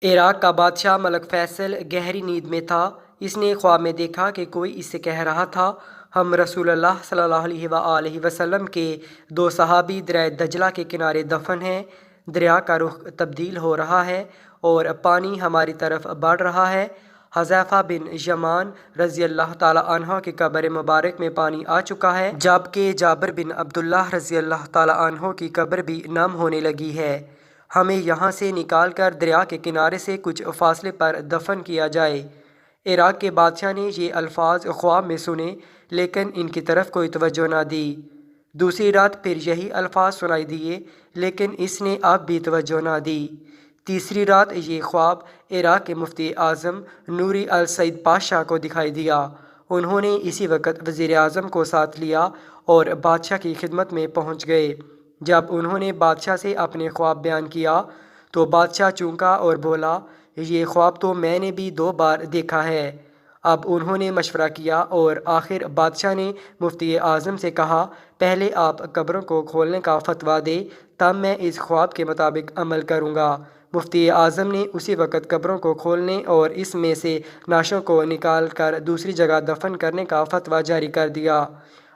Iraq का बादशाह मलक फैसल गहरी नींद में था। इसने ख्वाब में देखा कि कोई इससे कह रहा था, हम रसूलुल्लाह सल्लल्लाहु अलैहि वसल्लम के दो सहाबी दरिया दजला के किनारे दफन हैं। दरिया का रुख तब्दील हो रहा है और पानी हमारी तरफ बढ़ रहा है। हज़ैफ़ा बिन यमान रज़ी अल्लाह ताला अन्हो की कब्र मुबारक में पानी आ चुका है, जबकि जाबिर बिन अब्दुल्लाह रज़ी अल्लाह ताला अन्हो की कब्र भी नम होने लगी है। हमें यहाँ से निकाल कर दरिया के किनारे से कुछ फासले पर दफन किया जाए। इराक के बादशाह ने ये अल्फाज ख्वाब में सुने, लेकिन इनकी तरफ कोई तवज्जो ना दी। दूसरी रात फिर यही अल्फाज सुनाई दिए, लेकिन इसने अब भी तवज्जो ना दी। तीसरी रात ये ख्वाब इराक के मुफ्ती आज़म नूरी अल सईद पाशाह को दिखाई दिया। उन्होंने इसी वक्त वज़ीर आज़म को साथ लिया और बादशाह की खिदमत में पहुँच गए। जब उन्होंने बादशाह से अपने ख्वाब बयान किया तो बादशाह चौंका और बोला, ये ख्वाब तो मैंने भी 2 बार देखा है। अब उन्होंने मशवरा किया और आखिर बादशाह ने मुफ्ती आज़म से कहा, पहले आप कब्रों को खोलने का फतवा दे, तब मैं इस ख्वाब के मुताबिक अमल करूँगा। मुफ्ती आज़म ने उसी वक्त कब्रों को खोलने और इसमें से नाशों को निकाल कर दूसरी जगह दफन करने का फतवा जारी कर दिया।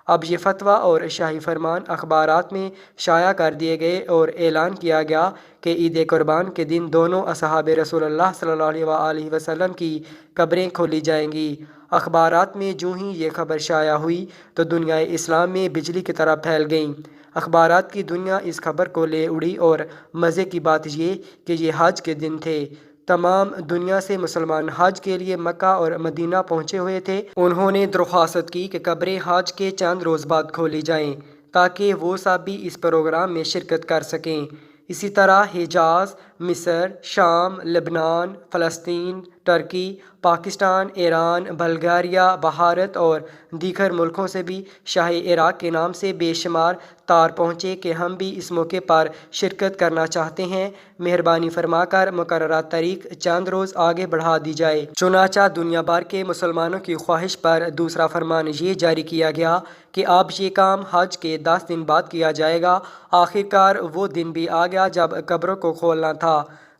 अब ये फतवा और शाही फरमान अखबारात में शाया कर दिए गए और ऐलान किया गया कि ईद कुर्बान के दिन दोनों असहाब रसूलुल्लाह सल्लल्लाहु अलैहि वसल्लम की कब्रें खोली जाएंगी। अखबारात में जो ही ये खबर शाया हुई तो दुनिया इस्लाम में बिजली की तरह फैल गई। अखबारात की दुनिया इस खबर को ले उड़ी और मज़े की बात ये कि ये हज के दिन थे। तमाम दुनिया से मुसलमान हज के लिए मक्का और मदीना पहुँचे हुए थे। उन्होंने दरख्वास्त की कि कब्रें हज के चंद रोज़ बाद खोली जाएं, ताकि वो सब भी इस प्रोग्राम में शिरकत कर सकें। इसी तरह हिजाज, मिस्र, शाम, लेबनान, फ़लस्तीन, टर्की, पाकिस्तान, ईरान, बल्गारिया, भारत और दीगर मुल्कों से भी शाह इराक के नाम से बेशुमार तार पहुँचे कि हम भी इस मौके पर शिरकत करना चाहते हैं। मेहरबानी फरमाकर मुकर्ररा तारीख चंद रोज़ आगे बढ़ा दी जाए। चुनांचा दुनिया भर के मुसलमानों की ख्वाहिश पर दूसरा फरमान ये जारी किया गया कि अब ये काम हज के 10 दिन बाद किया जाएगा। आखिरकार वो दिन भी आ गया जब कब्रों को खोलना था।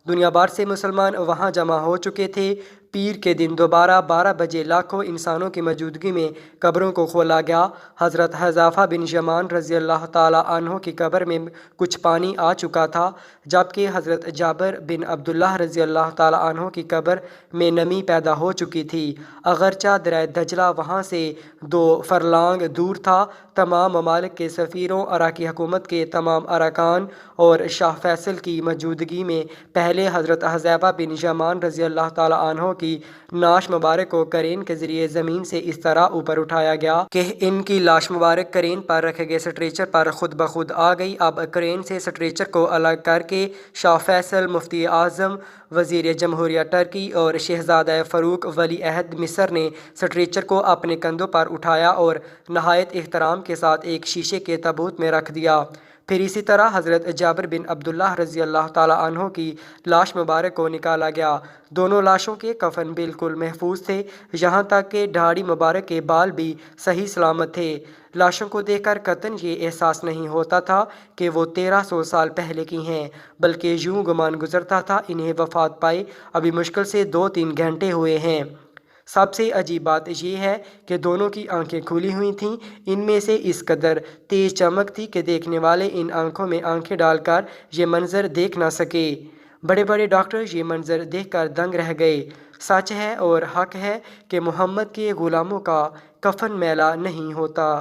दुनिया भर से मुसलमान वहाँ जमा हो चुके थे। पीर के दिन दोबारा 12 बजे लाखों इंसानों की मौजूदगी में कब्रों को खोला गया। हज़रत हज़ाफ़ा बिन यमान रज़ी अल्लाह ताला अन्हो की कब्र में कुछ पानी आ चुका था, जबकि हज़रत जाबिर बिन अब्दुल्लाह रज़ी अल्लाह ताला अन्हो की कब्र में नमी पैदा हो चुकी थी। अगरचा दरिया दजला वहाँ से 2 फरलांग दूर था। तमाम ममालिक के सफ़ीरों, अराकी हुकूमत के तमाम अरकान और शाह फैसल की मौजूदगी में पहले हज़रत हज़ैफ़ा बिन यमान रज़ी अल्लाह ताला अन्हो की लाश मुबारक को करेन के ज़रिए ज़मीन से इस तरह ऊपर उठाया गया कि इनकी लाश मुबारक करेन पर रखे गए स्ट्रेचर पर खुद ब खुद आ गई। अब करेन से स्ट्रेचर को अलग करके शाह फैसल, मुफ्ती आज़म, वज़ीर जमहूरिया टर्की और शहज़ादा फ़ारूक वली अहद मिस्र ने स्ट्रेचर को अपने कंधों पर उठाया और नहायत एहतराम के साथ एक शीशे के ताबूत में रख दिया। फिर इसी तरह हज़रत जाबिर बिन अब्दुल्लाह रज़ी अल्लाह ताला अन्हो की लाश मुबारक को निकाला गया। दोनों लाशों के कफन बिल्कुल महफूज थे, यहाँ तक कि दाढ़ी मुबारक के बाल भी सही सलामत थे। लाशों को देखकर कतन ये एहसास नहीं होता था कि वो 1300 साल पहले की हैं, बल्कि यूं गुमान गुजरता था इन्हें वफ़ात पाए अभी मुश्किल से 2-3 घंटे हुए हैं। सबसे अजीब बात यह है कि दोनों की आंखें खुली हुई थीं। इनमें से इस कदर तेज चमक थी कि देखने वाले इन आंखों में आंखें डालकर ये मंजर देख ना सके। बड़े बड़े डॉक्टर ये मंजर देखकर दंग रह गए। सच है और हक है कि मोहम्मद के ग़ुलामों का कफन मैला नहीं होता।